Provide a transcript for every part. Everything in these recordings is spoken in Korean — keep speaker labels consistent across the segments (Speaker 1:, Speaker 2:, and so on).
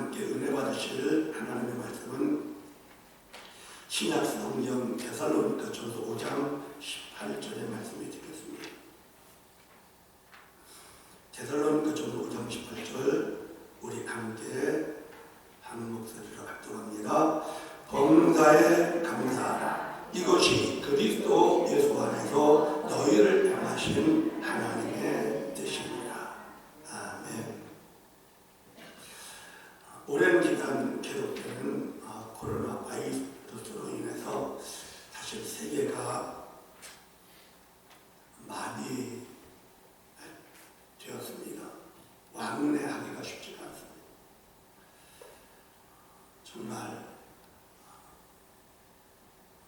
Speaker 1: 함께 은혜 받으실 하나님의 말씀은 신약 성경 데살로니가전서 5장 18절의 말씀이 되겠습니다. 데살로니가전서 5장 18절 우리 함께 한 목소리로 합독합니다. 범사에 감사하라. 이것이 그리스도 예수 안에서 너희를 향하신 하나님의 뜻입니다. 아멘. 오랜 기간 계속되는 코로나 바이러스로 인해서 사실 세계가 많이 되었습니다. 왕래하기가 쉽지가 않습니다. 정말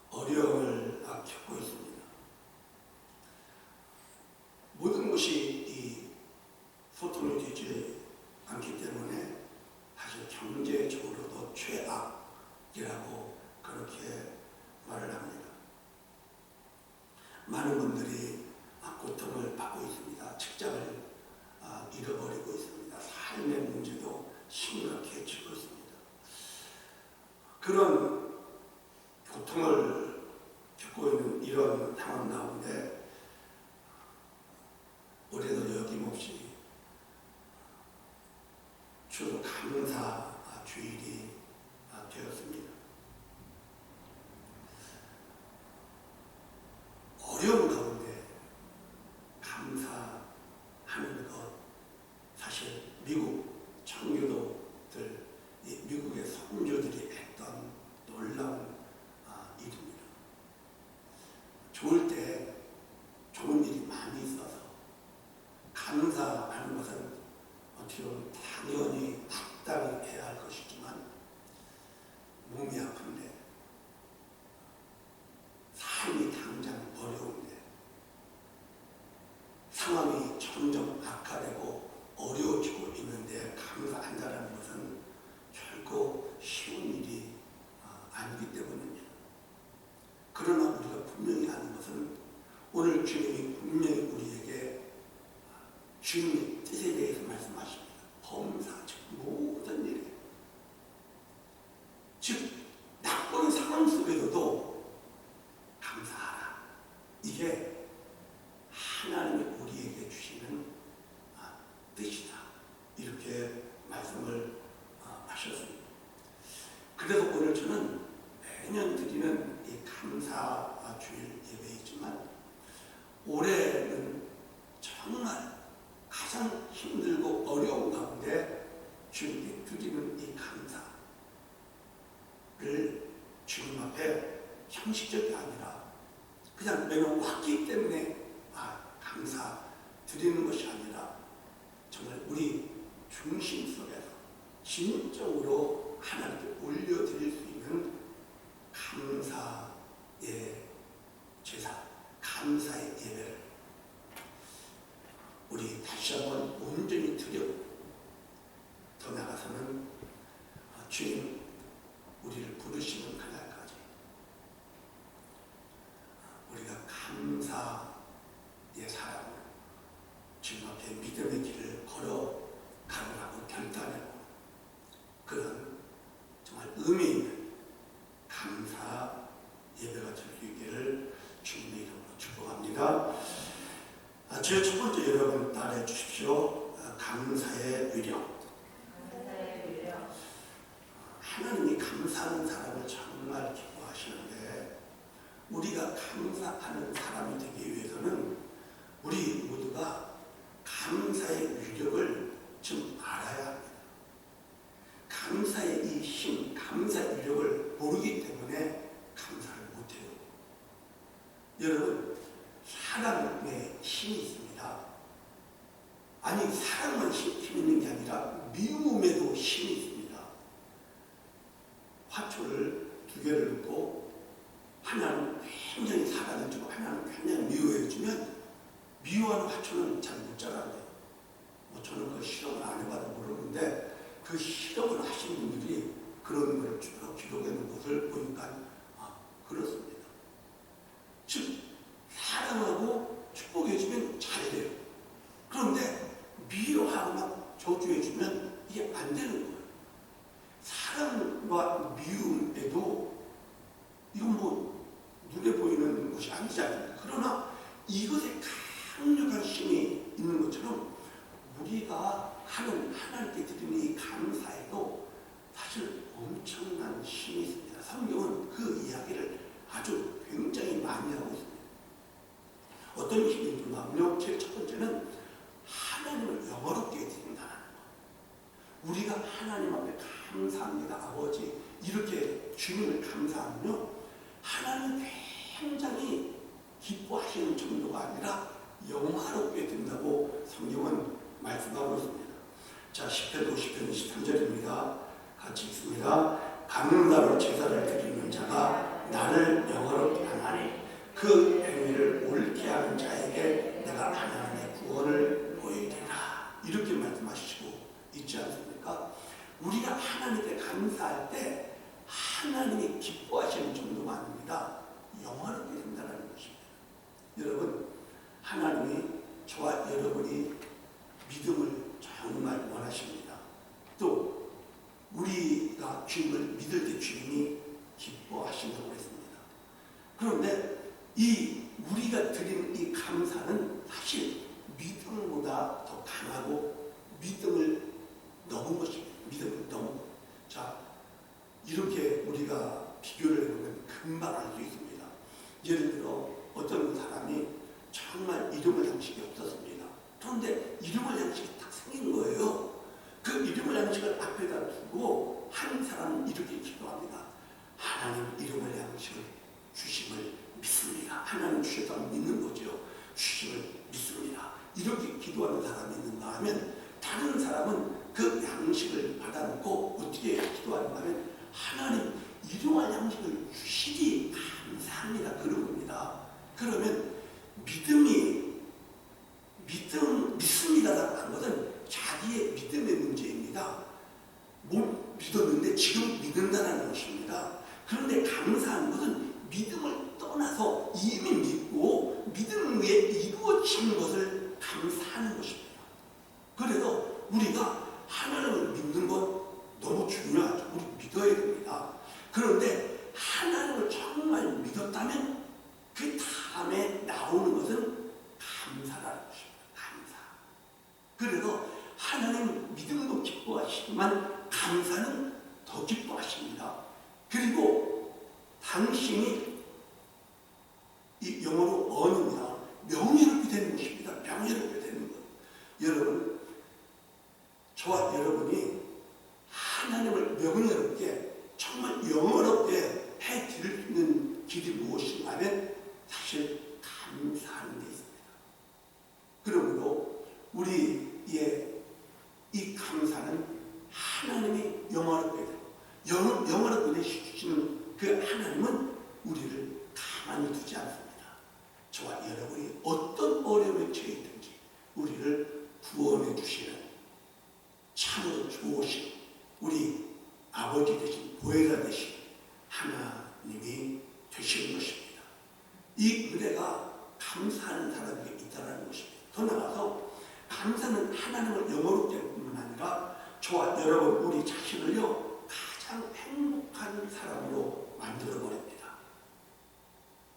Speaker 1: 어려움을 겪고 있습니다. 모든 것이 이 소통이 되지 않기 때문에 사실 경제적으로도 최악이라고 그렇게 말을 합니다. 많은 분들이 고통을 받고 있습니다. 직장을 잃어버리고 있습니다. 삶의 문제도 심각해지고 있습니다. 그런 고통을 겪고 있는 이런 상황 가운데 올해도 여김없이 주로 감사 주일이 되었습니다. 어려운 가운데 감사하는 것, 사실 미국 청교도들, 미국의 선조들이 했던 놀라운 일입니다. 좋을 때 좋은 일이 많이 있어서 감사하는 것은 어떻게 보면 당연히 마땅히 해야 할 것이지만 몸이 아픈데 삶이 당장 어려운데 상황이 점점 악화되고 어려워지고 있는데 감사한다는 것은 결코 쉬운 일이 아니기 때문입니다. 그러나 우리가 분명히 아는 것은 오늘 주님이 분명히 우리에게 주님의 뜻에 대해서 말씀하십니다. 범사, 즉 모든 일에, 즉 나쁜 상황 속에서도 감사하라. 이게 하나님이 우리에게 주시는 뜻이다. 이렇게 말씀을 하셨습니다. 그래서 오늘 저는 매년 드리는 이 감사 주일 예배이지만 올해는 정말 가장 힘들고 어려운 가운데 주님께 드리는 이 감사를 주님 앞에 형식적이 아니라 그냥 매년 왔기 때문에 감사 드리는 것이 아니라 정말 우리 중심 속에서 진정으로 하나님께 올려드릴 수 있는 감사의 제사, 감사의 예배를 우리 다시 한번 온전히 드리고 더 나아가서는 주님 우리를 부르시는 그날까지 우리가 감사의 사랑으로 주님 앞에 믿음의 길을 걸어가라고 결단하고 그런 정말 의미 있는 감사 예배가 될 수 있기를 주님의 이름으로 축복합니다. 제 첫 번째 여러분 따라해 주십시오. 감사의 위력. 하나님이 감사하는 사람을 정말 기뻐하시는데 우리가 감사하는 사람이 되기 위해서는 우리 모두가 감사의 위력을 좀 알아야 합니다. 감사의 이 힘, 감사의 위력을 모르기 때문에 감사를 못해요. 여러분, 사랑에 힘이 있습니다. 아니, 사랑만 힘이 있는 게 아니라 미움에도 힘이 있습니다. 화초를 두 개를 넣고 하나는 굉장히 사랑해주고 하나는 굉장히 미워해주면 미워하는 화초는 잘 못 자란대요. 저는 그 실험을 안 해봐도 모르는데 그 실험을 하신 분들이 그런 걸 쭉 기록해 놓은 것을 보니까 그렇습니다. 즉 사랑하고 축복해주면 잘 돼요. 그런데 미워하거나 저주해주면 이게 안 되는 거예요. 이것에 강력한 힘이 있는 것처럼 우리가 하는 하나님께 드리는 이 감사에도 사실 엄청난 힘이 있습니다. 성경은 그 이야기를 아주 굉장히 많이 하고 있습니다. 어떤 힘이 있냐면요, 제일 첫 번째는 하나님을 영어롭게 드린다는 거. 우리가 하나님 앞에 감사합니다, 아버지, 이렇게 주님을 감사하면요, 하나님은 굉장히 기뻐하시는 정도가 아니라 영화롭게 된다고 성경은 말씀하고 있습니다. 자, 10편 50편 23절입니다. 같이 읽습니다. 감사로 제사를 드리는 자가 나를 영화롭게 하나니 그 행위를 옳게 하는 자에게 내가 하나님의 구원을 보이리라. 이렇게 말씀하시고 있지 않습니까? 우리가 하나님께 감사할 때 하나님이 기뻐하시는 정도가 아닙니다. 영화롭게 된다는 것입니다. 여러분, 하나님이 저와 여러분이 믿음을 정말 원하십니다. 또 우리가 주님을 믿을 때 주님이 기뻐하신다고 했습니다. 그런데 이 우리가 드린 이 감사는 사실 믿음보다 더 강하고 믿음을 넘은 것입니다. 믿음을 넘은 것. 자, 이렇게 우리가 비교를 해보면 금방 알 수 있습니다. 예를 들어 어떤 사람이 정말 이름을 양식이 없었습니다. 그런데 이름을 양식이 딱 생긴 거예요. 그 이름을 양식을 앞에다 두고 한 사람은 이렇게 기도합니다. 하나님 이름을 양식을 주심을 믿습니다. 하나님 주셨다고 믿는 거죠. 주심을 믿습니다. 이렇게 기도하는 사람이 있는가 하면 다른 사람은 그 양식을 받아놓고 어떻게 기도하는가 하면 하나님 일용할 양식을 주시기 감사합니다. 그런 겁니다. 그러면 믿습니다라고 한 것은 자기의 믿음의 문제입니다. 못 믿었는데 지금 믿는다는 것입니다. 그런데 감사한 것은 믿음을 떠나서 이미 믿고 믿음 위에 이루어진 것을 감사하는 것입니다. 그래서 우리가 하나님을 믿는 것 너무 중요하죠. 우리 믿어야 됩니다. 그런데 하나님을 정말 믿었다면 그 다음에 나오는 것은 감사라는 것입니다. 감사. 그래서 하나님 믿음도 기뻐하시지만 감사는 더 기뻐하십니다. 그리고 당신이 이 영어로 언어입니다. 명예롭게 되는 것입니다. 명예롭게 되는 것. 여러분, 저와 여러분이 하나님을 명예롭게 정말 영어롭게 해드릴 수 있는 길이 무엇인가 하면 사실 감사하는 데 있습니다. 그러므로 우리의 이 감사는 하나님이 영화롭게 되고 영화롭게 되시는 그 하나님은 우리를 가만히 두지 않습니다. 저와 여러분이 어떤 어려움에 처해 있든지 우리를 구원해 주시는 참으로 좋으신 우리 아버지 되신 보혜사 되신 하나님이 되시는 것입니다. 이 은혜가 감사하는 사람에게 있다는 것입니다. 더 나아가서 감사는 하나님을 영어롭게 할 뿐만 아니라 저와 여러분 우리 자신을요 가장 행복한 사람으로 만들어버립니다.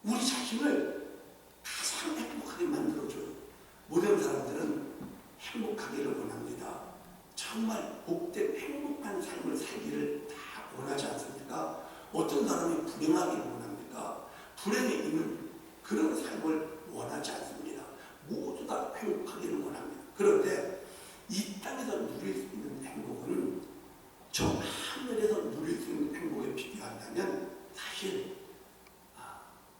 Speaker 1: 우리 자신을 가장 행복하게 만들어줘요. 모든 사람들은 행복하기를 원합니다. 정말 복된 행복한 삶을 살기를 다 원하지 않습니까? 어떤 사람이 불행하기를 원합니까? 불행에 있는 그런 삶을 원하지 않습니다. 모두 다 행복하기를 원합니다. 그런데 이 땅에서 누릴 수 있는 행복은 저 하늘에서 누릴 수 있는 행복에 비교한다면 사실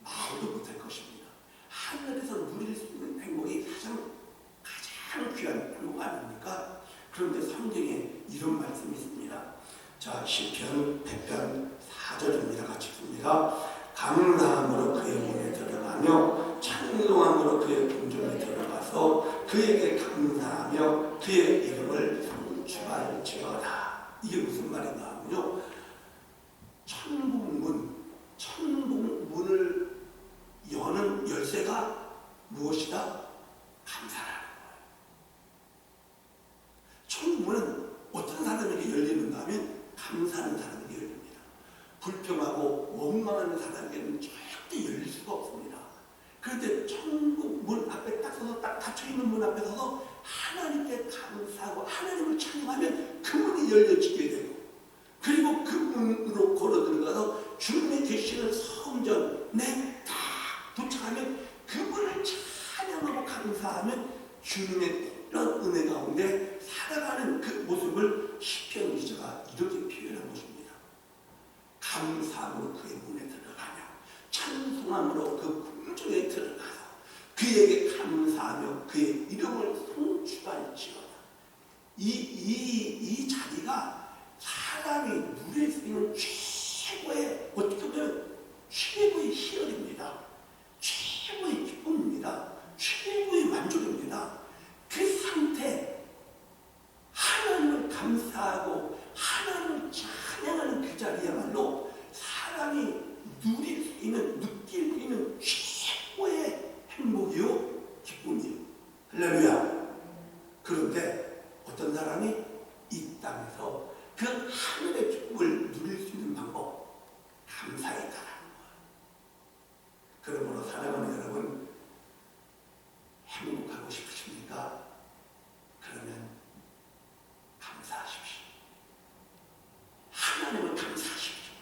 Speaker 1: 말도 못할 것입니다. 하늘에서 누릴 수 있는 행복이 가장 귀한 행복 아닙니까? 그런데 성경에 이런 말씀이 있습니다. 자, 시편 100편 4절입니다. 같이 읽습니다. 감사함으로 그의 문에 들어가며 찬송함으로 그의 궁전에 들어가서 그에게 감사하며 그의 이름을 송축할지어다. 이게 무슨 말인가 하면요, 천국문을 여는 열쇠가 무엇이다? 감사라는 거예요. 천국문은 어떤 사람에게 열리는가 하면 감사하는 사람에게 열립니다. 불평하고 원망하는 사람에게는 절대 열릴 수가 없습니다. 그런데 천국문 딱 닫혀있는 문 앞에 서서 하나님께 감사하고 하나님을 찬양하면 그 문이 열려지게 되고, 그리고 그 문으로 걸어 들어가서 주님의 계시는 성전에 딱 도착하면 그 문을 찬양하고 감사하면 주님의 이런 은혜 가운데 살아가는 그 모습을 시편 기자가 이렇게 표현한 것입니다. 감사함으로 그의 문에 들어가며 찬송함으로 그 궁정에 들어가서 그에게 감사하며 그의 이름을 송축할지어다. 이 자리가 사람이 누릴 수 있는 최고의, 어떻게 보면 최고의 희열입니다. 최고의 기쁨입니다. 최고의 만족입니다. 그 상태, 하나님을 감사하고 하나님을 찬양하는 그 자리야말로 사람이 누릴 수 있는, 느낄 수 있는 최고의 행복이요, 기쁨이요. 할렐루야. 그런데 어떤 사람이 이 땅에서 그 하늘의 기쁨을 누릴 수 있는 방법, 감사에 따라하는 거예요. 그러므로 사랑하는 여러분, 행복하고 싶으십니까? 그러면 감사하십시오. 하나님을 감사하십시오.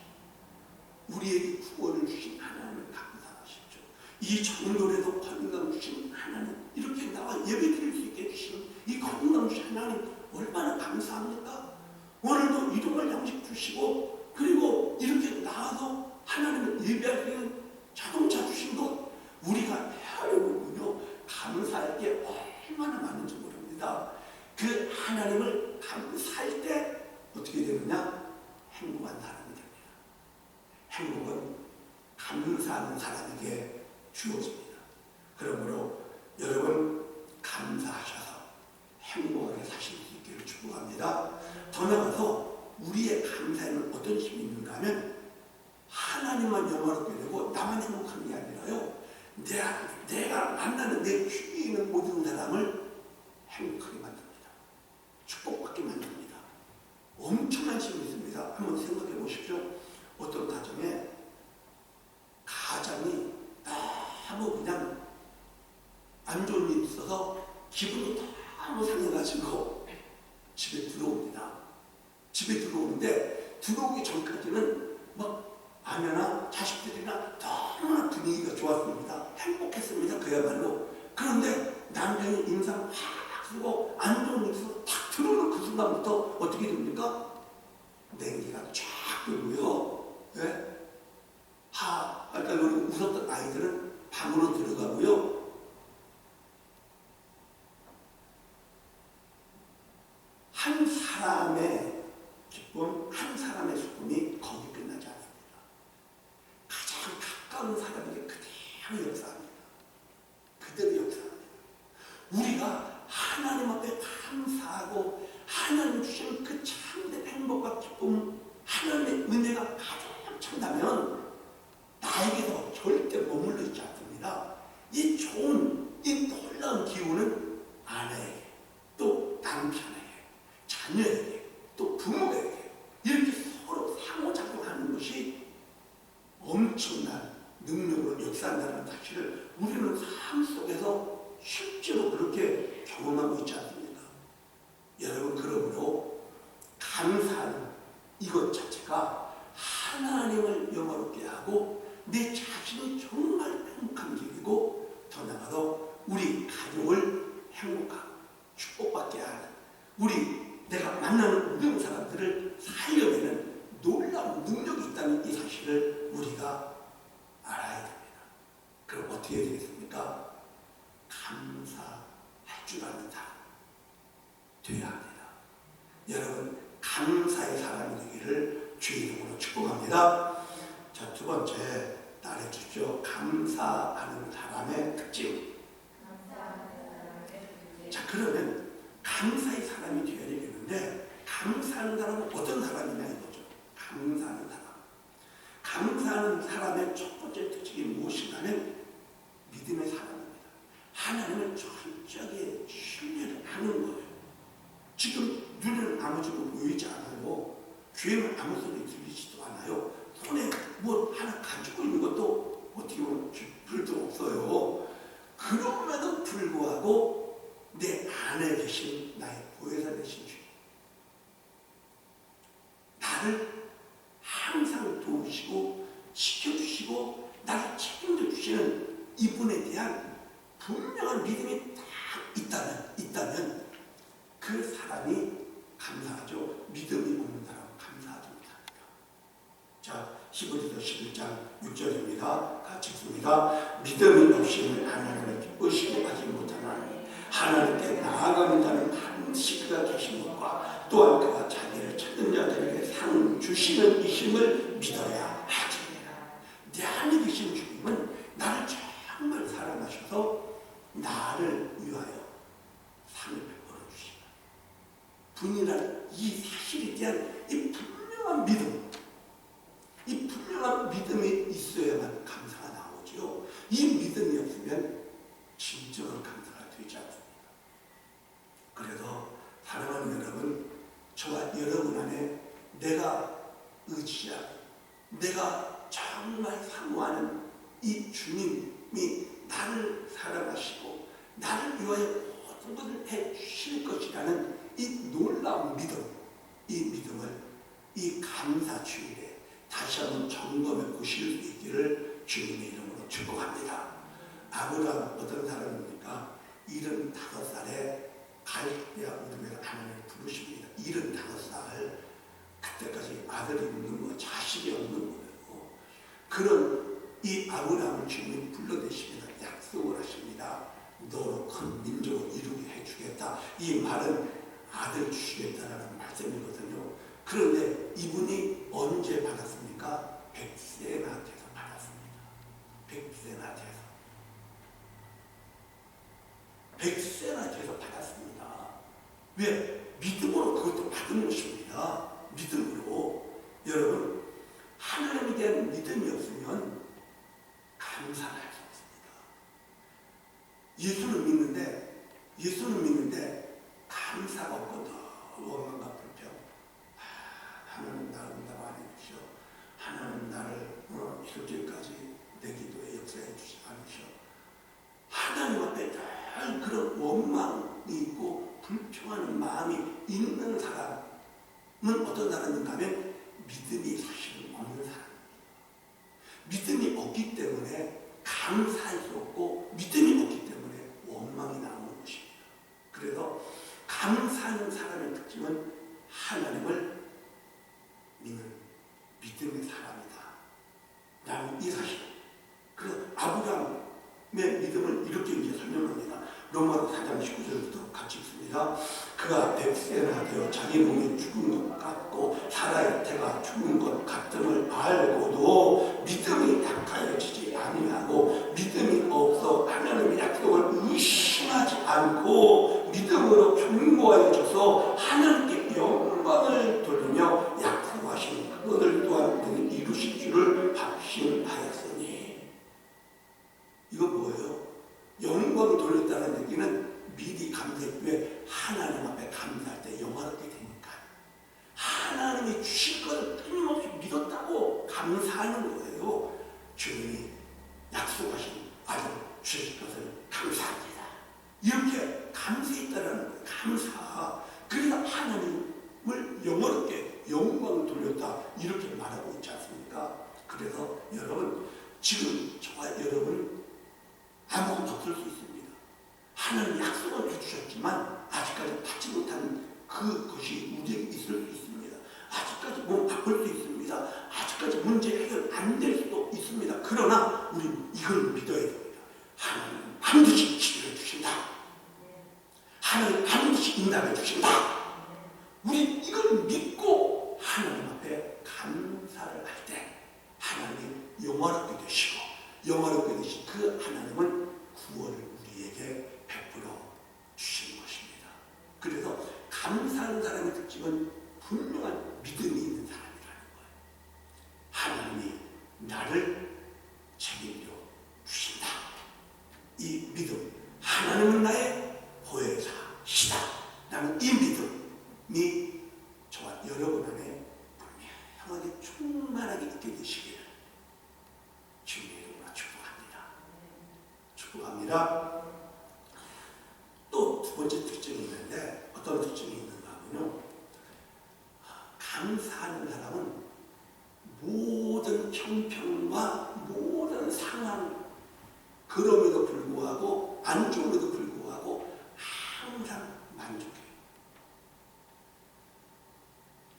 Speaker 1: 우리에게 구원을 주신 하나님을 감사하십시오. 이 정도에도 건강 주신 하나님, 이렇게 나와 예배 드릴 수 있게 주신 이 건강 주신 하나님 얼마나 감사합니까? 오늘도 이동할 양식 주시고, 그리고 이렇게 나와서 하나님을 예배할 수 있는 자동차 주신 것, 우리가 헤아려보면요 감사할 게 얼마나 많은지 모릅니다. 그 하나님을 감사할 때 어떻게 되느냐? 행복한 사람이 됩니다. 행복은 감사하는 사람에게 주어집니다. 그러므로 여러분 감사하셔서 행복하게 사실 수 있기를 축복합니다. 더 나아가서 우리의 감사에는 어떤 힘이 있는가 하면 하나님만 영화롭게 되고 나만 행복한 게 아니라요, 내가 만나는 내 주위에 있는 모든 사람을 행복하게 만듭니다. 축복받게 만듭니다. 엄청난 힘이 있습니다. 한번 생각해 보십시오. 어떤 가정에 가장이 너무 그냥 안 좋은 일이 있어서 기분이 너무 상해가지고 집에 들어옵니다. 집에 들어오는데 들어오기 전까지는 막 아내나 자식들이나 너무나 분위기가 좋았습니다. 행복했습니다. 그야말로. 그런데 남편이 인상 확 쓰고 안 좋은 일이 탁 들어오는 그 순간부터 어떻게 됩니까? 냉기가 쫙 들고요. 네? 아까 우리 웃었던 아이들은 방으로 들어가고요. 한 사람의 기쁨, 한 사람의 기쁨이 거기 끝나지 않습니다. 가장 가까운 사람에게 그대로 역사합니다. 그대로 역사합니다. 우리가 하나님 앞에 감사하고 하나님 주시는 그 참된 행복과 기쁨, 하나님의 은혜가 가장 찬다면 나에게서 절대 머물러 있지 않습니다. 이 좋은, 이 놀라운 기운은 아내에게, 또 남편에게, 자녀에게, 또 부모에게 이렇게 서로 상호작용하는 것이 엄청난 능력으로 역사한다는 사실을 우리는 삶 속에서 실제로 그렇게 경험하고 있지 않습니까? 여러분, 그러므로 감사하는 이것 자체가 하나님을 영화롭게 하고 내 자신이 정말 행복한 길이고, 더 나아가서 우리 가족을 행복하고 축복받게 하는, 내가 만나는 모든 사람들을 살려내는 놀라운 능력이 있다는 이 사실을 우리가 알아야 됩니다. 그럼 어떻게 되겠습니까? 감사할 줄 아는 사람 되어야 합니다. 여러분, 감사의 사람이 되기를 주의 이름으로 축복합니다. 자, 두 번째 따라해 주십시오. 감사하는 사람의 특징. 자, 그러면 감사의 사람이 되어야 되겠는데, 감사하는 사람은 어떤 사람이냐 이거죠. 감사하는 사람. 감사하는 사람의 첫 번째 특징이 무엇인가는 믿음의 사람입니다. 하나님을 철저하게 신뢰를 하는 거예요. 지금 눈에는 아무 증거 보이지 않아요. 귀에는 아무 소리 들리지도 않아요. 손에 뭐 하나 가지고 있는 것도 어떻게 보면 별도 없어요. 그럼에도 불구하고 하고 내 안에 계신 나의 보혜사 되신 주님, 나를 항상 도우시고 지켜주시고 나를 책임져 주시는 이분에 대한 분명한 믿음이 딱 있다면 그 사람이 감사하죠. 믿음이 없는 사람은 감사하지 못합니다. 자, 히브리서 11장 6절입니다. 같이 읽습니다. 믿음이 없이는 하나님을 기쁘시게 하지 못하나니 하나님께 나아가는 자는 반드시 그가 계신 것과 또한 그가 자기를 찾는 자들에게 상 주시는 이심을 믿어야 하지. 내 안에 계신 주님은 나를 정말 사랑하셔서 나를 위하여 상을 베풀어 주시다. 분이라는 이 사실에 대한 이 분명한 믿음, 이 분명한 믿음이 있어야만 감사가 나오지요. 이 믿음이 없으면 진정한 감사가 되지 않습니다. 그래서 사랑하는 여러분, 저와 여러분 안에 내가 의지하고 내가 정말 사모하는 이 주님이 나를 사랑하시고 나를 위하여 모든 것을 해주실 것이라는 이 놀라운 믿음, 이 믿음을 이 감사주일에 다시 한번 점검해 보실 수 있기를 주님의 이름으로 축복합니다. 아브라함 어떤 사람입니까? 75살에 갈대아 우르에서 하나님을 부르십니다. 75살, 그때까지 아들이 없는 거, 자식이 없는 거예요. 그런 이 아브라함을 주님이 불러내시면서 약속을 하십니다. 너로 큰 민족을 이루게 해주겠다. 이 말은 아들 주시겠다라는 말씀이거든요. 그런데 이분이 언제 받았습니까? 백세나한테서 받았습니다. 백세나한테서 받았습니다. 왜? 믿음으로 그것도 받은 것입니다. 믿음으로. 여러분, 하나님에 대한 믿음이 없으면 감사를 할 수 없습니다. 예수는 믿는데 감사가 없거든. 원망과 불평. 하나님 나를 응답 안 해주셔. 하나님 나를 이렇게까지 내 기도에 역사해 주지 않으셔. 하나님 앞에 늘 그런 원망이 있고 불평하는 마음이 있는 사람은 어떤 사람인가 하면 믿음이 사실은 없는 사람입니다. 믿음이 없기 때문에 감사할 수 없고 믿음이 없기 때문에 원망이 나오는 것입니다. 그래서 감사하는 사람의 특징은 하나님을 믿는 믿음의 사람이다 라는 이 사실. 그래서 아브라함의 믿음을 이렇게 이제 설명합니다. 로마서 4장 19절부터 같이 읽습니다. 그가 백세나 되어 자기 몸이 죽은 것 같고 사라의 태가 죽은 것 같음을 알고도 믿음이 약하여지지 아니하고 믿음이 없어 하나님의 약속을 의심하지 않고 믿음으로 견고하여져서 하나님께 영광을 돌리며 약속하신 그것을 또한 능히 이루실 줄을 확신하였으니. 이건 뭐예요? 영광을 돌렸다는 얘기는 미리 감사했기에 하나님 앞에 감사할 때 영화롭게 되니까 하나님이 주실 것을 끊임없이 믿었다고 감사하는 거예요. 주님이 약속하신 아들 주실 것을 감사합니다. 이렇게 감사했다라는 거예요. 감사. 그래서 하나님을 영화롭게 영광을 돌렸다 이렇게 말하고 있지 않습니까? 그래서 여러분, 지금 저와 여러분 아무것도 없을 수 있습니다. 하나님 약속을 해주셨지만 아직까지 받지 못한 그것이 우리에게 있을 수 있습니다. 아직까지 몸 아플 수 있습니다. 아직까지 문제 해결 안 될 수도 있습니다. 그러나 우리는 이걸 믿어야 됩니다. 하나님은 반드시 치료해 주신다. 하나님은 반드시 인도해 주신다. 우리 이걸 믿고 하나님 앞에 감사를 할 때 하나님이 영화롭게 되시고 영화롭게 되신 그 하나님은 구원을 우리에게 베풀어 주시는 것입니다. 그래서 감사하는 사람의 특징은 분명한 믿음이 있는 사람이라는 거예요. 하나님이 나를 책임져 주신다. 이 믿음, 하나님은 나의 보혜사시다 라는 이 믿음이 저와 여러분 안에 분명하게 충만하게 있게 되시기를 주님의 이름으로 축복합니다. 축복합니다. 두 번째 특징이 있는데 어떤 특징이 있는가 하면요. 감사하는 사람은 모든 형편과 모든 상황 그럼에도 불구하고 안 좋음에도 불구하고 항상 만족해요.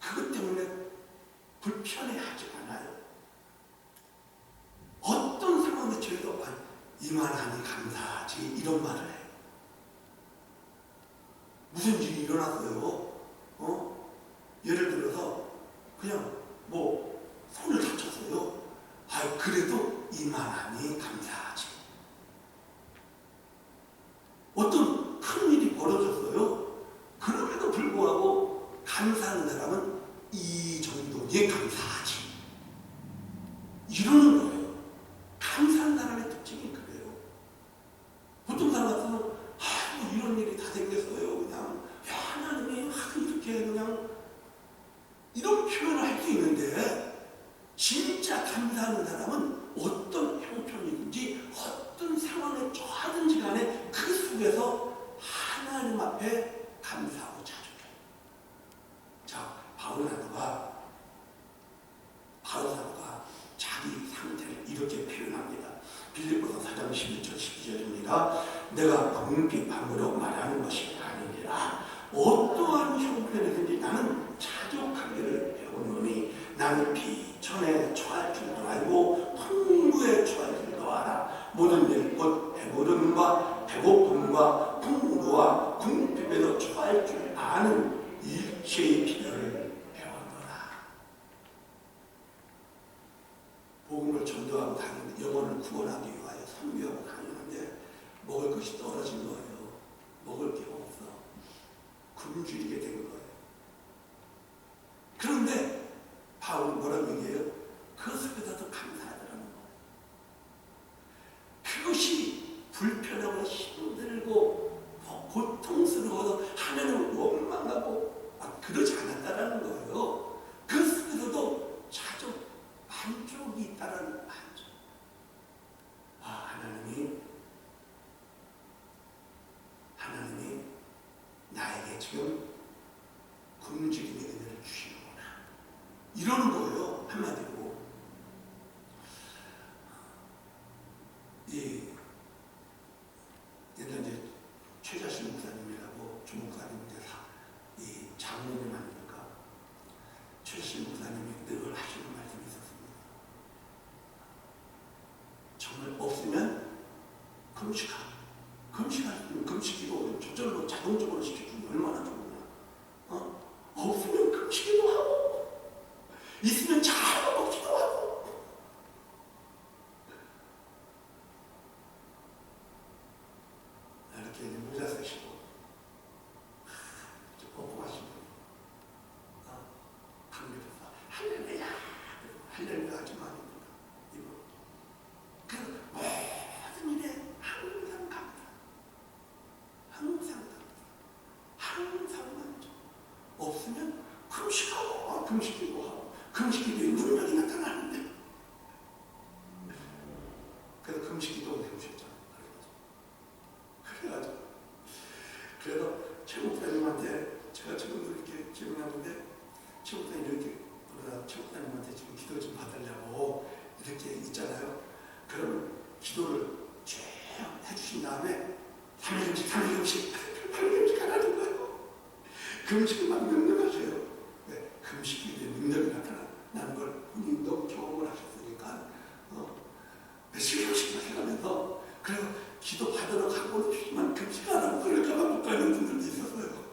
Speaker 1: 그것 때문에 불편해하지 않아요. 어떤 상황에 저희도 이만하니 감사하지 이런 말을 해요. 무슨 일이 일어났어요. 예를 들어서 그냥 뭐 손을 다쳤어요. 그래도 이만하니 감사하지. 어떤 큰 일이 벌어졌어요. 그럼에도 불구하고 감사하는 사람은 이 정도에 감사하지. 이러는 거예요. 감사한 사람의 특징이 그래요. 보통 사람 같으면 뭐 이런 일이 다 생겼어요. 그냥 하나님이 이렇게 그냥 이런 표현을 할 수 있는데 진짜 감사하는 사람은 어떤 형편이든지 어떤 상황에 처하든지 간에 그 속에서 하나님 앞에 감사하고 자족해요. 자, 바울 사도가 자기 상태를 이렇게 표현합니다. 빌립보서 4장 11절 12절입니다. 내가 궁핍함으로 말하는 것이 아니니라. 어떠한 형편이든지 나는 자족하기를 배우노니 나는 비천에 처할 줄도 알고 풍부에 처할 줄도 알아. 모든 일 곧 배부름과 배고픔과 풍부와 궁핍에도 처할 줄 아는 일체의 비결을 배웠노라. 복음을 전도하고 다니는데 영혼을 구원하기 위하여 선교하고 다니는데 먹을 것이 떨어진 거예요. 먹을 게 없어. 굶주리게 된 거예요. 그런데 바울은 뭐라고 얘기해요? 그 속에서도 감사하더라는 거예요. 그것이 불편하고 힘들고 고통스러워서 하나님을 원망하고 그러지 않았다라는 거예요. 그 속에서도 만족이 있다라는 만족. 하나님이 나에게 지금 굶주림의 은혜를 주시는구나. 이러는 거예요. 한마디로. 옛날 이제 최자신 목사님이라고 주목사님인데 이 장로님 아닙니까? 최자신 목사님이 늘 하시는 말씀이 있었습니다. 정말 없으면 금식기도 저절로 자동적으로 시켜주면 얼마나 좋으냐. 없으면 금식기도 하고 있으면 잘 먹기도 하고. 이렇게 모자 쓰시고 꼼꼼하시고 강렬해서 할렐루야 하지 마니까 그 모든 일에 항상 감사, 항상 만족. 없으면 금식하고 금식기도 하고 금식기도에 능력이 나타나는데 그래서 금식기도 해보셨잖아요. 그래서 최 목사님한테 제가 지금도 이렇게 기억나는데 최 목사님 이렇게 최 목사님한테 지금 기도 좀 받으려고 이렇게 있잖아요. 그러면 기도를 쭉 해주신 다음에 3일금식 하라는 거예요. 금식을 막 명령하세요. 네, 금식이 능력이 나타나는 걸 본인도 경험을 하셨으니까 며칠씩 해가면서 그래서 기도 받으러 가고는 싶지만 금식하라고 그럴까봐 못 가는 분들도 있었어요.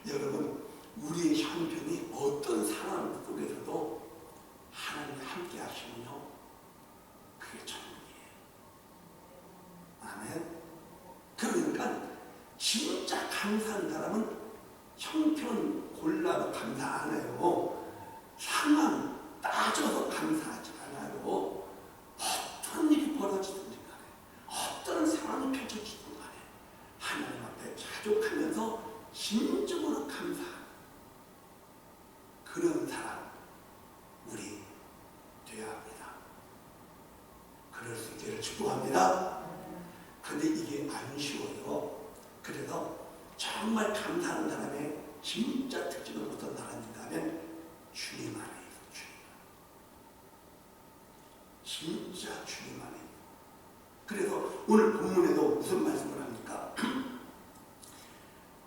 Speaker 1: 여러분, 우리의 형편이 어떤 상황 속에서도 하나님이 함께 하시면요, 그게 천국이에요. 아멘. 그러니까 진짜 감사한 사람은 형편 골라도 감사 안 해요. 상황 따져서 감사하지 않아요. 어떤 일이 벌어지든지 간에 어떤 상황이 펼쳐지든 간에 하나님 앞에 자족하면서 진정으로 감사하는 그런 사람 우리 되어야 합니다. 그럴 수 있기를 축복합니다. 근데 이게 안 쉬워요. 진짜 특징은 어떤 나라인가 하면 주님 안에 있어. 주님 안에. 진짜 주님 안에. 그래서 오늘 본문에도 무슨 말씀을 합니까?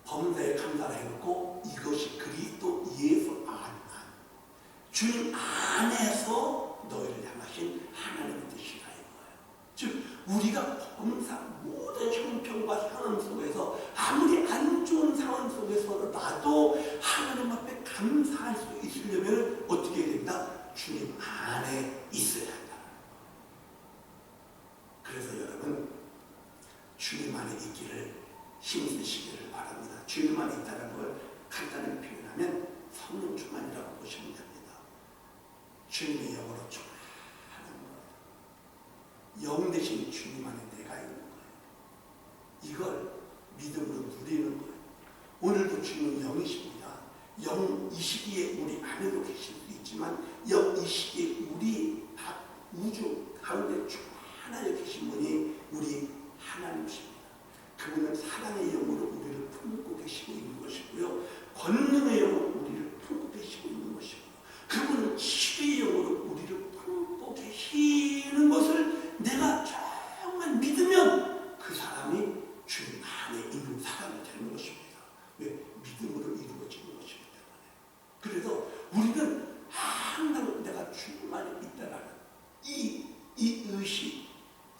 Speaker 1: 범사에 감사를 해놓고 이것이 그리스도 예수 안에 주님 안에서 너희를 향하신 하나님의 뜻이라 이거예요. 즉 우리가 범사 모든 형편과 상황 속에서 아무리 안 좋은 상황 속에서라도 하나님 앞에 감사할 수 있으려면 어떻게 해야 된다? 주님 안에 있어야 한다. 그래서 여러분 주님 안에 있기를 힘쓰시기를 바랍니다. 주님 안에 있다는 걸 간단히 표현하면 성령 충만이라고 보시면 됩니다. 주님의 영으로 충만하는 거예요. 영 대신 주님 안에 내가 있는 거예요. 이걸 믿음으로 누리는 거예요. 오늘도 주님은 영이십니다. 영 이 시기에 우리 안에도 계실 수 있지만 영 이 시기에 우리 우주 가운데 충만하게 계신 분이 우리 하나님이십니다. 그분은 사랑의 영으로 우리를 품고 계시고 있는 것이고요. 권능의 영으로 우리를 품고 계시고 있는 것이고요. 그분은 치유의 영으로 우리를 품고 계시는 것을 내가 정말 믿으면 그 사람이 주님 안에 있는 사람이 되는 것입니다. 왜? 믿음으로 이루어지는 것이기 때문에. 그래서 우리는 항상 내가 주님 안에 있다라는 이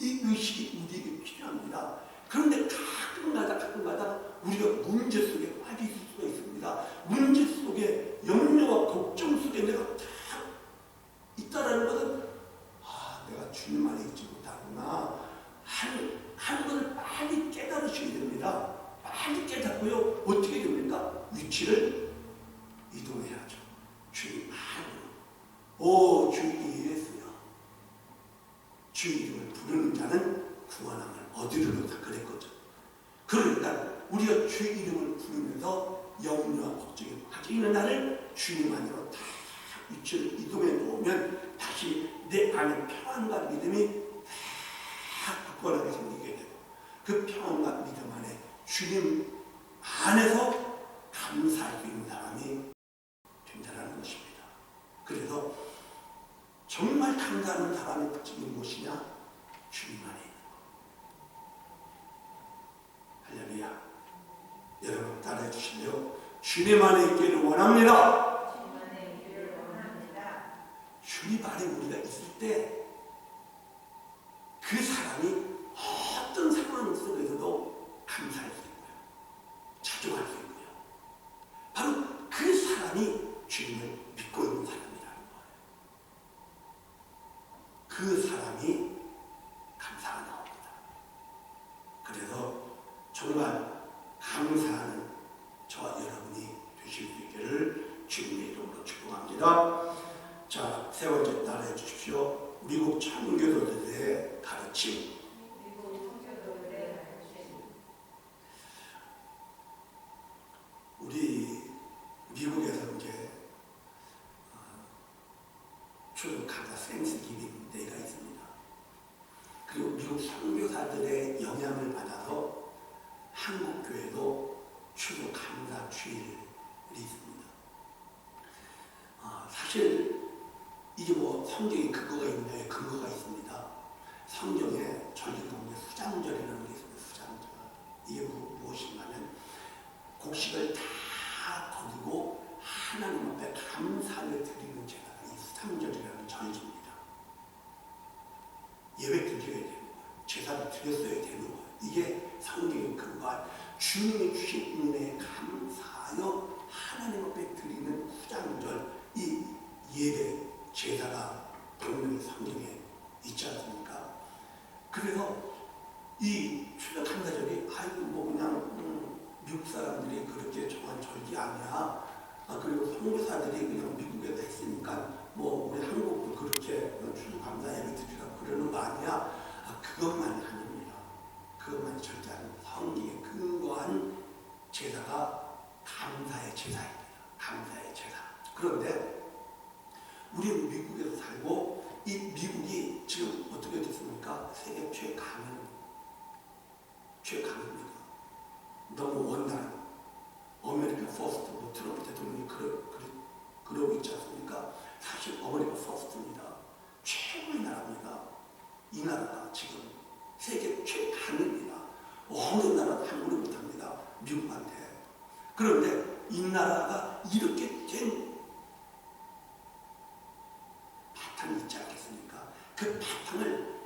Speaker 1: 의식이 우리에게 필요합니다. 그런데 가끔가다 우리가 문제 속에 빠질 수가 있습니다. 문제 속에 염려와 걱정 속에 내가 다 있다라는 것은 내가 주님 안에 있지 못하구나 하는 것을 빨리 깨달으셔야 됩니다. 빨리 깨닫고요. 어떻게 됩니까? 위치를 이동해야죠. 주님 안으로. 주 예수여. 주 이름을 부르는 자는 구원함을 얻으리로다 그랬거든. 그러니까 우리가 주 이름을 부르면서 염려와 걱정이 빠지는 날을 주님 안으로 다 위치를 이동해 놓으면 다시 내 안에 평안과 믿음이 다 굳건하게 생기게 되고 그 평안과 믿음 안에 주님 안에서 감사할 수 있는 사람이 된다는 것입니다. 그래서 정말 감사하는 사람의 특징이 무엇이냐? 주님 안에 있는 것. 할렐루야. 여러분 따라해 주실래요? 주님 안에 있기를 원합니다. 주님 안에 우리가 있을 때 그 사람이 어떤 상황 속에서도 감사할 수 있고요. 자족할 수 있고요. 바로 그 사람이 주님을 믿고 있는 사람이라는 거예요. 그 사람이 감사가 나옵니다. 그래서 정말 감사하는 저와 여러분이 되실 수 있기를 주님의 이름으로 축복합니다. 자, 세 번째 따라해 주십시오. 미국 청교도들의 가르침. 우리 미국에서 이제 추석 감사 생스기빙 데이가 있습니다. 그리고 미국 선교사들의 영향을 받아서 한국 교회도 추석 감사 주일이 있습니다. 사실 이게 뭐 성경에 근거가 있는데 근거가 있습니다. 성경에 절기 가운데 수장절이라는 게 있습니다. 수장절. 이게 무엇이냐면 곡식을 다 거두고 하나님 앞에 감사를 드리는 제사가 이 수장절이라는 절기입니다. 예배 드려야 되는 거예요. 제사를 드렸어야 되는 거예요. 이게 성경의 근거한 주님이 주신 은혜에 감사하여 하나님 앞에 드리는 수장절 이 예배 제사가 분명히 성경에 있지 않습니까? 그래서 이 추석 감사절이 뭐 그냥 미국 사람들이 그렇게 정한 절기 아니야. 그리고 선교사들이 그냥 미국에다 했으니까 뭐 우리 한국도 그렇게 추석 감사 예배 드리라고 그러는 거 아니야. 그것만이 아닙니다. 그것만이 절대 아닙니다. 성경에 근거한 제사가 감사의 제사입니다. 감사의 제사. 그런데 우리는 미국에서 살고 이 미국이 지금 어떻게 됐습니까? 세계 최강입니다. 너무 원단, 아메리카 퍼스트, 뭐 트럼프 대통령이 그러고 있지 않습니까? 사실 어머니가 퍼스트입니다. 최고의 나라입니다. 이 나라가 지금 세계 최강입니다. 어느 나라도 함부로 못합니다. 미국한테. 그런데 이 나라가 이렇게 된 바탕이 있지 않겠습니까? 그 바탕을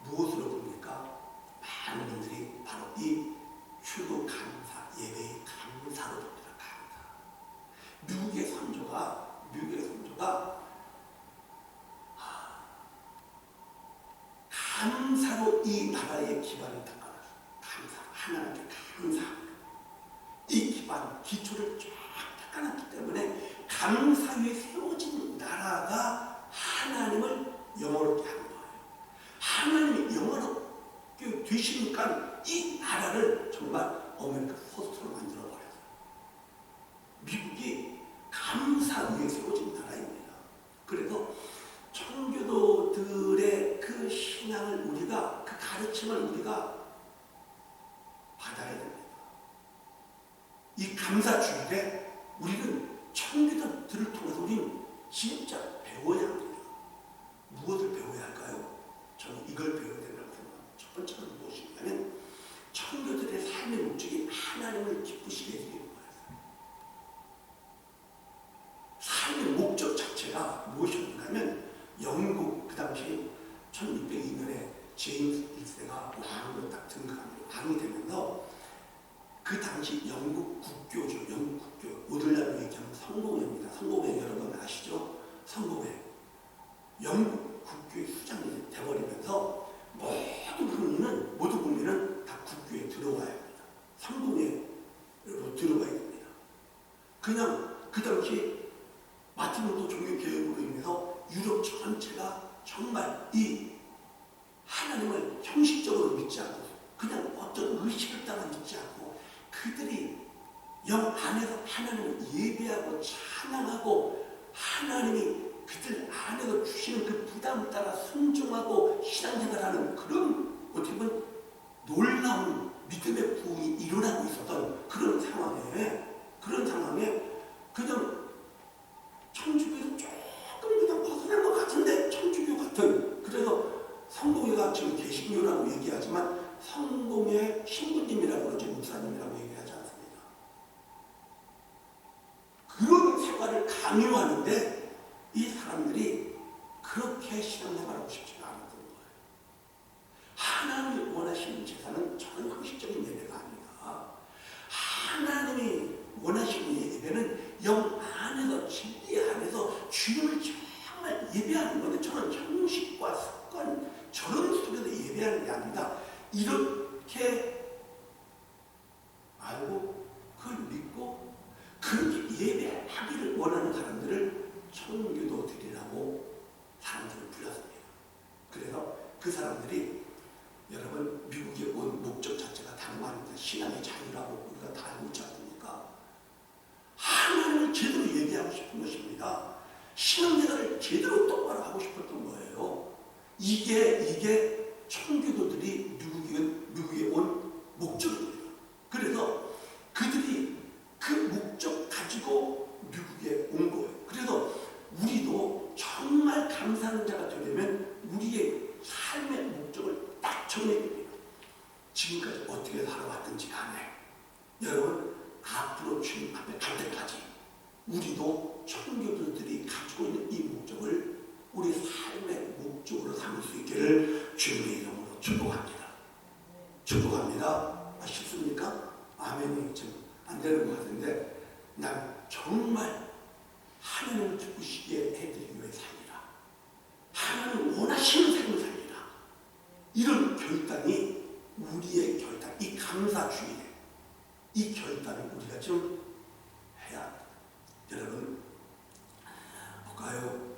Speaker 1: 무엇으로 봅니까? 많은 분들이 바로 이 휴거 감사, 예배의 감사로 봅니다. 감사. 미국의 선조가 감사로 이 나라의 기반을 닦아놨어요. 감사, 하나님께 감사. 이 기반, 기초를 쫙 닦아놨기 때문에 감사 위에 세워진 나라가 하나님을 영원롭게 하는 거예요. 하나님이 영원롭게 되시니까 이 나라를 정말 어메리카 포스트로 만들어버렸어요. 미국이 감사 위에 세워진 나라입니다. 그래서 청교도들의 그 신앙을 우리가, 그 가르침을 우리가 받아야 됩니다. 이 감사주일에 우리는 청교도들을 통해서 우리는 진짜 배워야 합니다. 무엇을 배워야 할까요? 저는 이걸 배워야 된다고 생각합니다. 첫 번째는 무엇이냐면 청교도들의 삶의 목적이 하나님을 기쁘시게 해주는 거예요. 삶의 목적 자체가 무엇이었냐면 영국, 그 당시 1602년에 제임스 1세가 왕으로 딱 등극합니다. 왕이 되면서 그 당시 영국 국교죠. 영국 국교. 오늘날로 얘기하면 성공회입니다. 성공회 여러분 아시죠? 성공회. 영국 국교의 수장이 되어버리면서 모든 국민은 다 국교에 들어와야 합니다. 성공회로 들어가야 됩니다. 그냥 그 당시 마틴 루터 종교 개혁으로 인해서 유럽 전체가 정말 이 하나님을 형식적으로 믿지 않고 그냥 어떤 의식을 따라 믿지 않고 그들이 영 안에서 하나님을 예배하고 찬양하고 하나님이 그들 안에서 주시는 그 부담을 따라 순종하고 신앙생활하는 그런 어떻게 보면 놀라운 믿음의 부흥이 일어나고 있었던 그런 상황에 그냥 천주교에서 조금 그냥 벗어난 것 같은데 천주교 같은, 그래서 성공회가 지금 개신교라고 얘기하지만 성공회 신부님이라고 그러지 목사님이라고 얘기하지 않습니다. 그런 생활을 강요하는데 이 사람들이 그렇게 신앙생활하고 싶지가 않았던 거예요. 하나님이 원하시는 제사는 저는 형식적인 예배가 아닙니다. 하나님이 원하시는 예배는 영 안에서 진리 안에서 주님을 정말 예배하는 건데 저는 형식과 습관 저런 속에서 예배하는 게 아닙니다. 이렇게 알고 그걸 믿고 그렇게 예배하기를 원하는 사람들을 청교도들이라고 사람들을 불렀습니다. 그래서 그 사람들이 여러분 미국에 온 목적 자체가 당만입니다. 신앙의 자유라고 우리가 다 알고 있지 않습니까? 하나님을 제대로 얘기하고 싶은 것입니다. 신앙생활을 제대로 똑바로 하고 싶었던 거예요. 이게 청교도들이 미국에 온 목적입니다. 그래서 그들이 그 목적 가지고 미국에 온 거예요. 그래서 우리도 정말 감사하는 자가 되려면 우리의 삶의 목적을 딱 정해야 됩니다. 지금까지 어떻게 살아왔든지 간에 여러분 앞으로 주님 앞에 갈 때까지 우리도 청교도들이 가지고 있는 이 목적을 우리 삶의 목적으로 삼을 수 있기를 주님의 이름으로 축복합니다. 축복합니다. 아쉽습니까? 아멘이 좀 안 되는 것 같은데 난 정말 하나님을 기쁘시게 해드리기 위해 살리라. 하나님을 원하시는 삶을 살리라. 이런 결단이 우리의 결단, 이 감사주의에 이 결단을 우리가 좀 해야 합니다. 여러분 볼까요?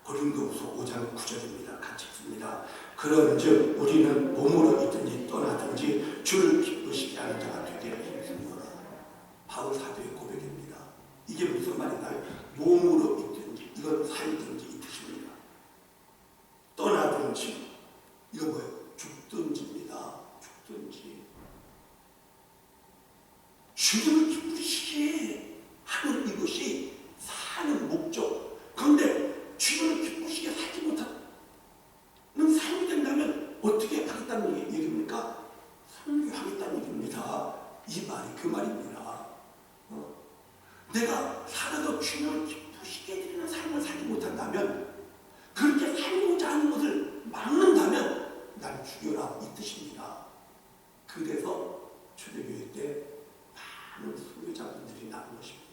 Speaker 1: 고린도후서 5장 9절입니다. 같이 읽습니다. 그런즉 우리는 몸으로 있든지 떠나든지 주를 기쁘시게 하는 자가 되게 힘쓰노라. 바울 사도의 고백입니다. 이게 무슨 말인가요? 몸으로 있든지 이건 살든지 이 뜻입니다. 떠나든지 이건 뭐예요? 죽든지입니다. 죽든지 주님을 기쁘시게 그렇습니다. 이 말이 그 말입니다. 내가 살아도 주님을 기쁘시게 드리는 삶을 살지 못한다면, 그렇게 살고자 하는 것을 막는다면 날 죽여라, 이 뜻입니다. 그래서 초대교회 때 많은 선교자분들이 나온 것입니다.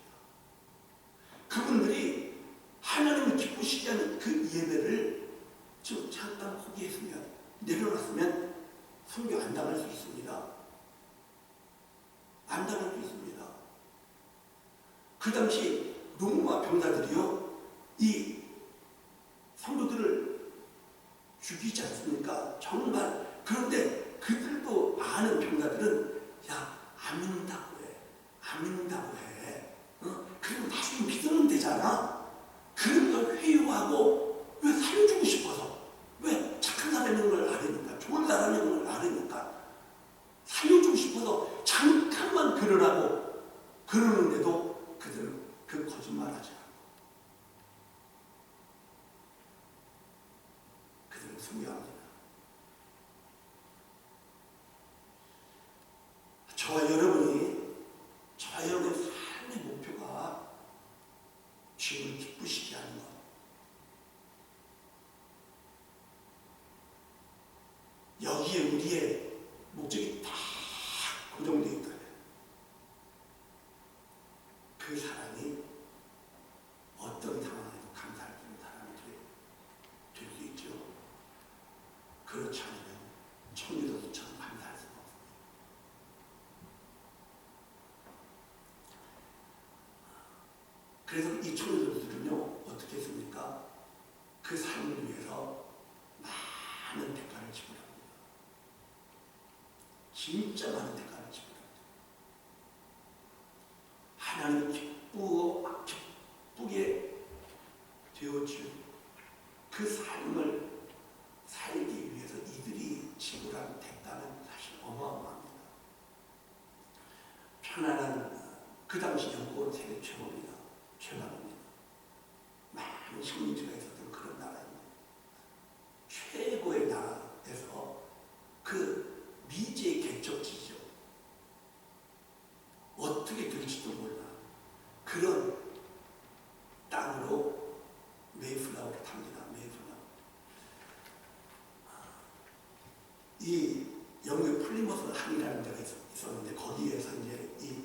Speaker 1: 그분들이 하나님을 기쁘시게 하는 그 예배를 좀 잠깐 포기했으면, 내려놨으면 선교 안 당할 수 있습니다. 안 당할 수 있습니다. 그 당시 로마 병사들이요, 이 성도들을 죽이지 않습니까? 정말. 그런데 그들도 아는 병사들은, 야, 안 믿는다고 해. 안 믿는다고 해. 그리고 나중에 믿으면 되잖아. 그런 걸 회유하고, 왜 살려주고 싶어서, 왜 착한 사람인 걸 알으니까, 좋은 사람인 걸 알으니까 살려주고 싶어서 잠깐만 그러라고 그러는데도 그들은 그 거짓말하지 않고 그들은 순교합니다. 저와 여러분의 삶의 목표가 주님을 기쁘시게 하는 것, 여기에 우리의 목적이 다 고정되어 있다면 그 사람이 어떤 상황에도 감사할 수 있는 사람이 될 수 있죠. 그렇지 않으면 천주도처럼 감사할 수가 없습니다. 그래서 이 천주도들은요, 어떻게 했습니까? 그 삶을 위해서 많은 대가를 지불합니다. 진짜 많은 대가를 지불합니다. 하나님을 기쁘게 되어줄 그 삶을 살기 위해서 이들이 지불한 대가는 사실 어마어마합니다. 편안한, 그 당시 영국은 세계 최고입니다. 최강입니다. 많은 식민지가 있었던 그런 나라입니다. 최고의 나라에서 그 미지의 개척지죠. 어떻게 될지도 몰라. 그런 땅으로 메이플라워를 탑니다. 메이플라워. 이 영국의 플리머스 항이라는 데가 있었는데, 거기에서 이제 이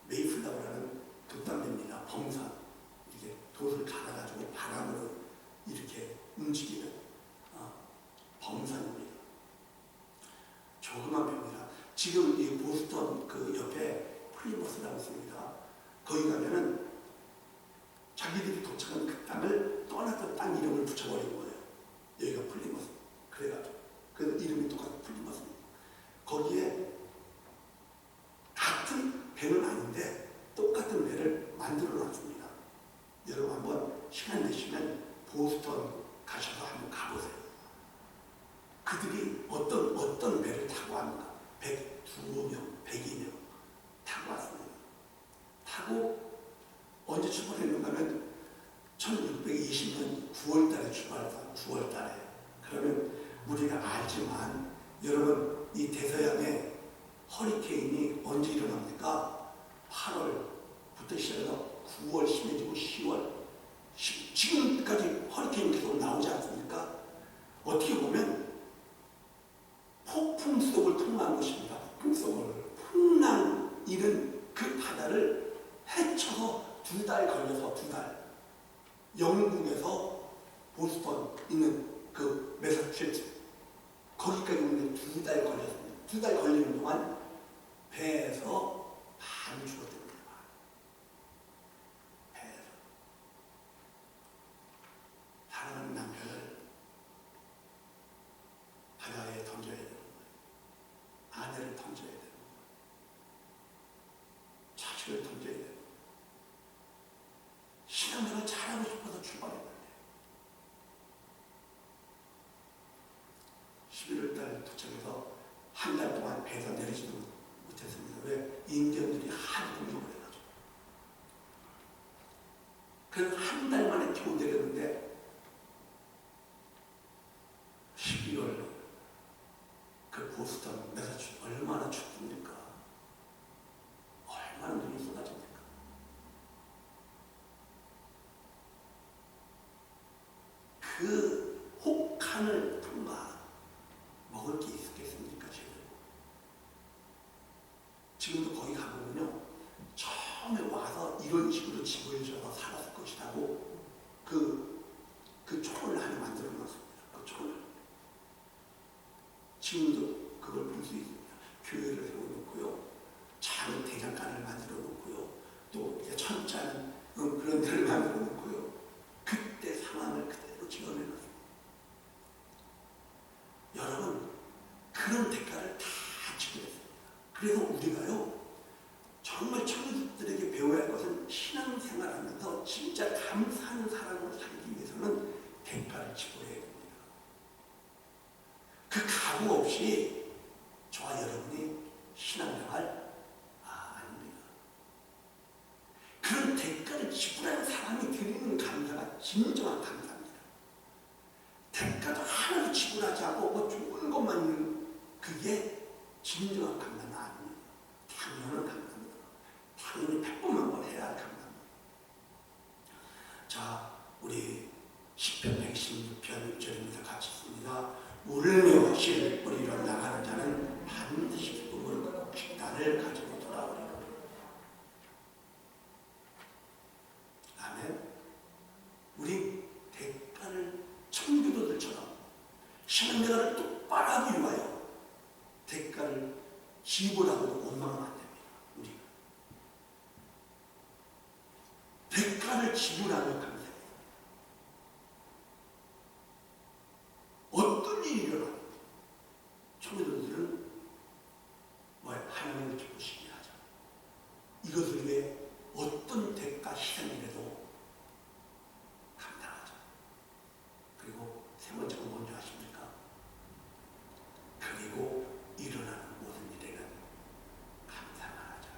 Speaker 1: 메이플라워라는 돛담배입니다. 범산. 이렇게 돛을 갈아가지고 바람으로 이렇게 움직이는 범산입니다. 조그만 배입니다. 지금 이 보스턴 그 옆에 플리머스라고 있습니다. 거기 가면은 자기들이 도착한 그 땅을 떠났던 땅 이름을 붙여버린 거예요. 여기가 플리머스. 그래가지고. 그래서 이름이 똑같은 플리머스입니다. 거기에 같은 배는 아닌데 똑같은 배를 만들어 놨습니다. 여러분 한번 시간 되시면 보스턴 가셔서 한번 가보세요. 그들이 어떤 배를 타고 왔는가? 102명, 102명 타고 왔습니다. 타고 언제 출발했는가 하면 1620년 9월달에 출발했다. 9월달에. 그러면 우리가 알지만, 여러분, 이 대서양에 허리케인이 언제 일어납니까? 8월부터 시작해서 9월 심해지고 10월. 지금까지 허리케인이 계속 나오지 않습니까? 어떻게 보면 폭풍 속을 통과한 것입니다. 폭풍 속을. 풍랑 이른 그 바다를 헤쳐서 2달 걸려서 2달. 영국에서 보스턴 있는 그 매사추세츠, 거기까지 오는데 2달 걸렸습니다. 2달 걸리는 동안 배에서 많이 죽었답니다. 배에서. 사랑하는 남편을 바다에 던져야 되는 거예요. 아내를 던져야 되는 거예요. 자식을 던져야 되는 거예요. 신앙생활 잘하고 싶어서 출발했는데 11월달 도착해서 한 달 동안 배에서 내리지도 못했습니다. 왜? 인디언들이 하도 공격을 해가지고. 그래서 한 달 만에 겨우 내렸는데 12월 그 보스턴 매사추세츠 얼마나 춥습니까? 반드시 보여줘서 살았을 것이라고 그 초를 하나 만들어 놨습니다. 그 초를. 지금도 그걸 볼 수 있습니다. 교회를 세워놓고요. 작은 대장간을 만들어 놓고요. 또 천자는 그런 데를 만들어 놓고요. 그때 상황을 그대로 지어내 놨습니다. 여러분, 그런 대가를 다 지불했습니다. 그래서 우리가요, 정말 청년들에게 배워야 할 것은 신앙생활하면서 진짜 감사하는 사람으로 살기 위해서는 대가를 지불해야 됩니다. 그 각오 없이 저와 여러분이 신앙생활 아닙니다. 그런 대가를 지불하는 사람이 드리는 감사가 진정한 감사입니다. 대가도 하나도 지불하지 않고 뭐 좋은 것만 있는 그게 진정한 감사는 아닙니다. 당연한 감사입니다. 당연히 100번만 해야 할 감사입니다. 자, 우리 시편 116편 6절입니다. 같이 씁니다. 울며 씨를 뿌리러 나가는 자는 반드시 기쁨으로 식단을 가지고 돌아오리라. 아멘. 우리 대가를 청교도들처럼 신앙생활을 똑바로 하기 위하여 대가를 지불하고도 원망하면 안 됩니다. 우리가 대가를 지불하며 감사해요. 어떤 일이 일어나도 청교도들은 하나님을 기쁘시게 하자. 이것을 위해 어떤 대가 희생이라도 감당하자. 그리고 세 번째가 뭔지 아십니까? 그리고 일어나는 모든 일에는 감사만 하자.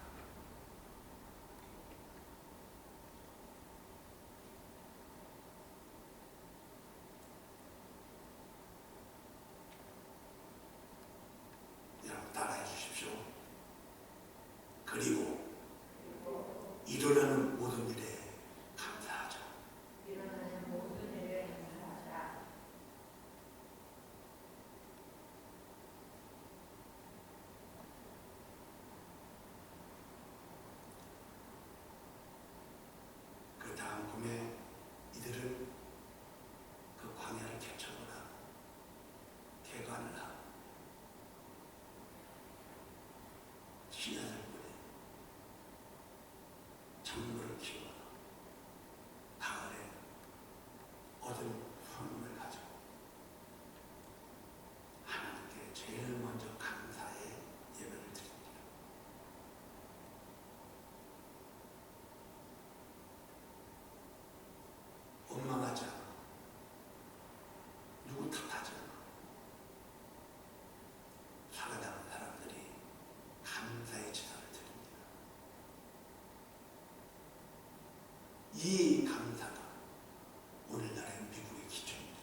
Speaker 1: 여러분 따라해 주십시오. 그리고 일어나는 모든 일에 감사하자.
Speaker 2: 일어나는 모든 일에 감사하자.
Speaker 1: 그 다음 봄에 이들은 그 광야를 개척하거나 개관을 하고 씨앗을 뿌리 작물을 키워 가을에 얻은 선물을 가지고 하나님께 제일 먼저 감사의 예배를 드립니다. 원망하지 않아. 누구 탓하지 않아. 살아가는 사람들이 감사의 제사를 드립니다. 이 감사가 오늘날의 미국의 기초입니다.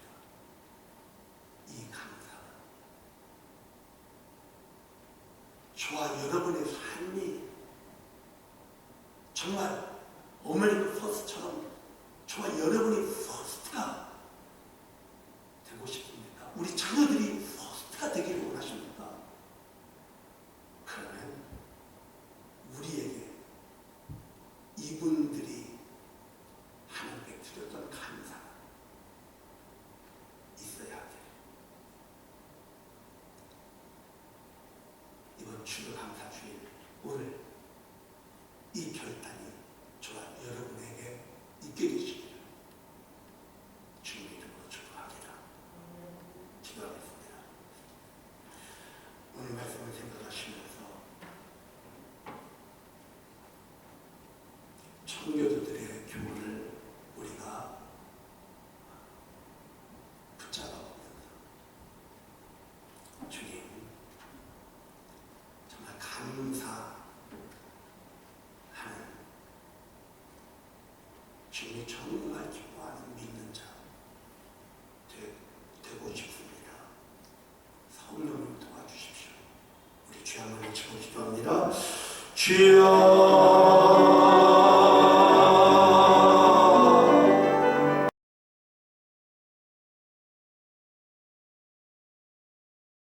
Speaker 1: 이 감사가 저와 여러분의 삶이 정말 어메리카 퍼스트처럼 저와 여러분이 퍼스트가 되고 싶습니까? 우리 자녀들이 퍼스트가 되기를 원하십니까? 그러면 우리에게 이분들이 하나님께 드렸던 감사가 있어야 돼요. 이번 추수감사주일 오늘 이 결단이 저와 여러분에게 있게 되시기를 주님의 이름으로 축복합니다. 기도하겠습니다. 오늘 말씀을 생각하시면서 청교도들의 교훈을 우리가 붙잡아 보면서 주님 정말 감사하는 주님이 정말 기뻐하는 믿는 자 되고 싶습니다. 성령님 도와주십시오. 우리 주여 한번 외치고 기도합니다. 주여